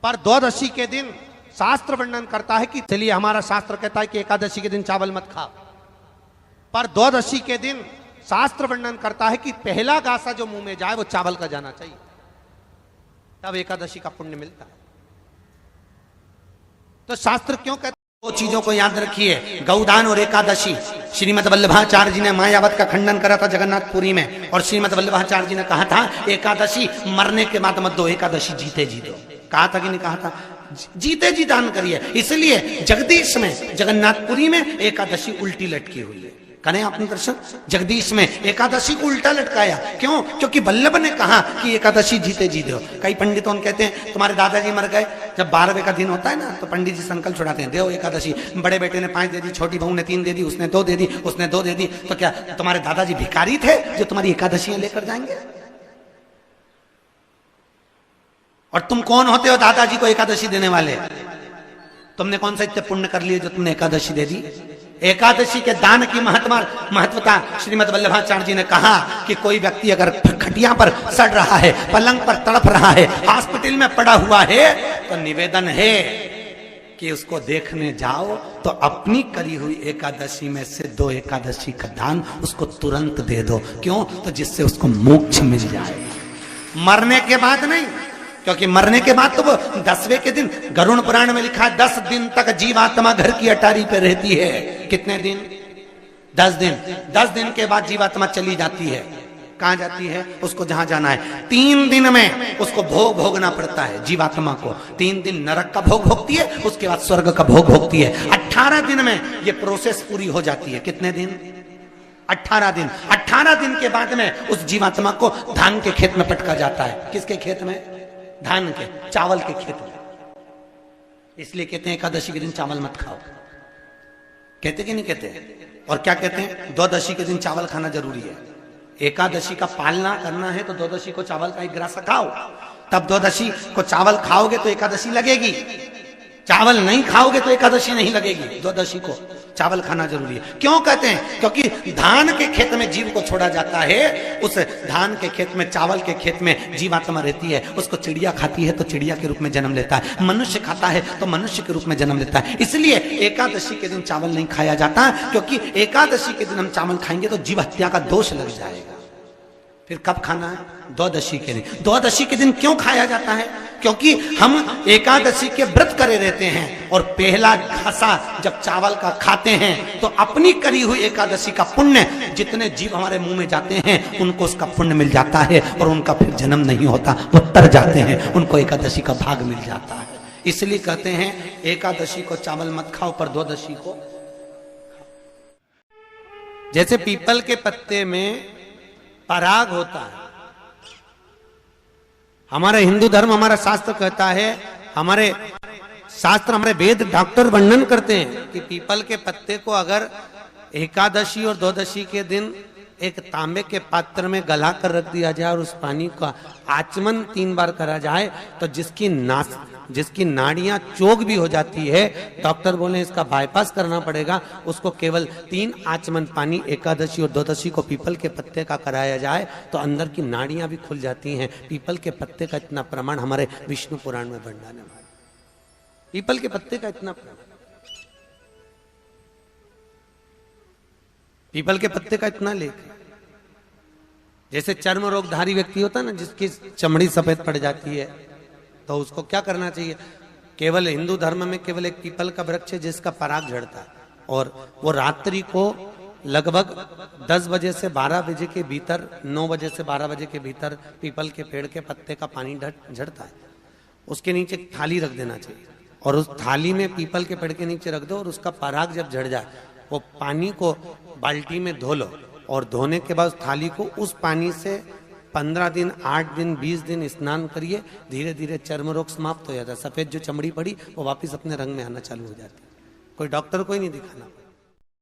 पर द्वादशी के दिन शास्त्र वर्णन करता है कि चलिए हमारा शास्त्र कहता है कि एकादशी के दिन चावल मत खाओ, पर द्वादशी के दिन शास्त्र वर्णन करता है कि पहला गासा जो मुंह में जाए वो चावल का जाना चाहिए, तब एकादशी का पुण्य मिलता है। तो शास्त्र क्यों कहता है? दो चीजों को याद रखिए, गौदान और एकादशी। श्रीमद् वल्लभाचार्य जी ने मायावत का खंडन करा था जगन्नाथपुरी में, और श्रीमद् वल्लभाचार्य जी ने कहा था एकादशी मरने के बाद मत दो, एकादशी जीते जी दो। कहा था कि नहीं कहा था? जीते जी दान करिए। इसलिए जगदीश में, जगन्नाथपुरी में एकादशी उल्टी लटकी हुई है। करें आपने दर्शन? जगदीश में एकादशी को उल्टा लटकाया, क्यों? क्योंकि वल्लभ ने कहा कि एकादशी जीते जी दो। कई पंडितों कहते हैं तुम्हारे दादाजी मर गए, जब 12वें का दिन होता है ना तो पंडित जी संकल्प छुड़ाते हैं, दो एकादशी। बड़े बेटे ने 5 दे दी, छोटी बहू ने 3 दे दी, उसने 2 दे दी, उसने 2 दे दी, तो क्या तुम्हारे दादाजी भिखारी थे जो तुम्हारी एकादशियां लेकर जाएंगे? और तुम कौन होते हो दादाजी को एकादशी देने वाले? तुमने कौन सा इतने पुण्य कर लिए जो तुमने एकादशी दे दी? एकादशी के दान की महत्वता श्रीमद् वल्लभाचार्य जी ने कहा कि कोई व्यक्ति अगर खटिया पर सड़ रहा है, पलंग पर तड़प रहा है, हॉस्पिटल में पड़ा हुआ है, तो निवेदन है कि उसको देखने जाओ तो अपनी करी हुई एकादशी में से 2 एकादशी का दान उसको तुरंत दे दो। क्यों? तो जिससे उसको मोक्ष मिल जाए, मरने के बाद नहीं। क्योंकि मरने के बाद तो वो 10वें के दिन, गरुड़ पुराण में लिखा है 10 दिन तक जीवात्मा घर की अटारी पे रहती है। कितने दिन? 10 दिन। 10 दिन के बाद जीवात्मा चली जाती है। कहां जाती है? उसको जहां जाना है। 3 दिन में उसको भोग भोगना पड़ता है जीवात्मा को। 3 दिन नरक का भोग भोगती है, उसके बाद स्वर्ग का भोग भोगती है। 18 दिन में ये प्रोसेस पूरी हो जाती है। कितने दिन? 18 दिन। 18 दिन के बाद में उस जीवात्मा को धान के खेत में पटका जाता है। किसके खेत में? धान के, चावल के खेत में। इसलिए कहते हैं एकादशी के दिन चावल मत खाओ। कहते कि नहीं कहते? और क्या कहते हैं? द्वादशी के दिन चावल खाना जरूरी है। एकादशी का पालना करना है तो द्वादशी को चावल का 1 ग्रास खाओ, तब द्वादशी को चावल खाओगे तो एकादशी लगेगी। चावल नहीं खाओगे तो एकादशी नहीं लगेगी। द्वादशी को चावल खाना जरूरी है। क्यों कहते हैं? क्योंकि धान के खेत में जीव को छोड़ा जाता है, उस धान के खेत में, चावल के खेत में जीवात्मा रहती है। उसको चिड़िया खाती है तो चिड़िया के रूप में जन्म लेता है, मनुष्य खाता है तो मनुष्य के रूप में जन्म लेता है। इसलिए एकादशी के दिन चावल नहीं खाया जाता, क्योंकि एकादशी के दिन हम चावल खाएंगे तो जीव हत्या का दोष लग जाएगा। फिर कब खाना है? द्वादशी के दिन। द्वादशी के दिन क्यों खाया जाता है? क्योंकि हम एकादशी के व्रत करे रहते हैं, और पहला घासा जब चावल का खाते हैं तो अपनी करी हुई एकादशी का पुण्य, जितने जीव हमारे मुंह में जाते हैं उनको उसका पुण्य मिल जाता है, और उनका फिर जन्म नहीं होता, वो तर जाते हैं, उनको एकादशी का भाग मिल जाता है। इसलिए कहते हैं एकादशी को चावल मत खाओ, पर द्वादशी को। जैसे पीपल के पत्ते में पराग होता है, हमारे हिंदू धर्म, हमारा शास्त्र कहता है, हमारे शास्त्र, हमारे वेद, डॉक्टर वर्णन करते हैं कि पीपल के पत्ते को अगर एकादशी और द्वादशी के दिन एक तांबे के पात्र में गला कर रख दिया जाए और उस पानी का आचमन 3 बार करा जाए तो जिसकी नाड़ियां चोक भी हो जाती है, डॉक्टर बोले इसका बाईपास करना पड़ेगा, उसको केवल 3 आचमन पानी एकादशी और द्वादशी को पीपल के पत्ते का कराया जाए तो अंदर की नाड़ियां भी खुल जाती हैं। पीपल के पत्ते का इतना प्रमाण हमारे विष्णु पुराण में वर्णन है। पीपल के पत्ते का इतना प्रमाण, पीपल के पत्ते का इतना लेख। जैसे चर्म रोगधारी व्यक्ति होता है ना, जिसकी चमड़ी सफेद पड़ जाती है, तो उसको क्या करना चाहिए? केवल हिंदू धर्म में केवल एक पीपल का वृक्ष है जिसका पराग झड़ता है, और वो रात्रि को लगभग 10 बजे से 12 बजे के भीतर, 9 बजे से 12 बजे के भीतर पीपल के पेड़ के पत्ते का पानी झड़ता है। उसके नीचे थाली रख देना चाहिए, और उस थाली में पीपल के पेड़ के नीचे रख दो, और उसका पराग जब झड़ जाए वो पानी को बाल्टी में धो लो, और धोने के बाद थाली को उस पानी से 15 दिन, 8 दिन, 20 दिन स्नान करिए। धीरे धीरे चर्म रोग समाप्त हो जाता है। सफेद जो चमड़ी पड़ी वो वापस अपने रंग में आना चालू हो जाती है। कोई डॉक्टर को ही नहीं दिखाना।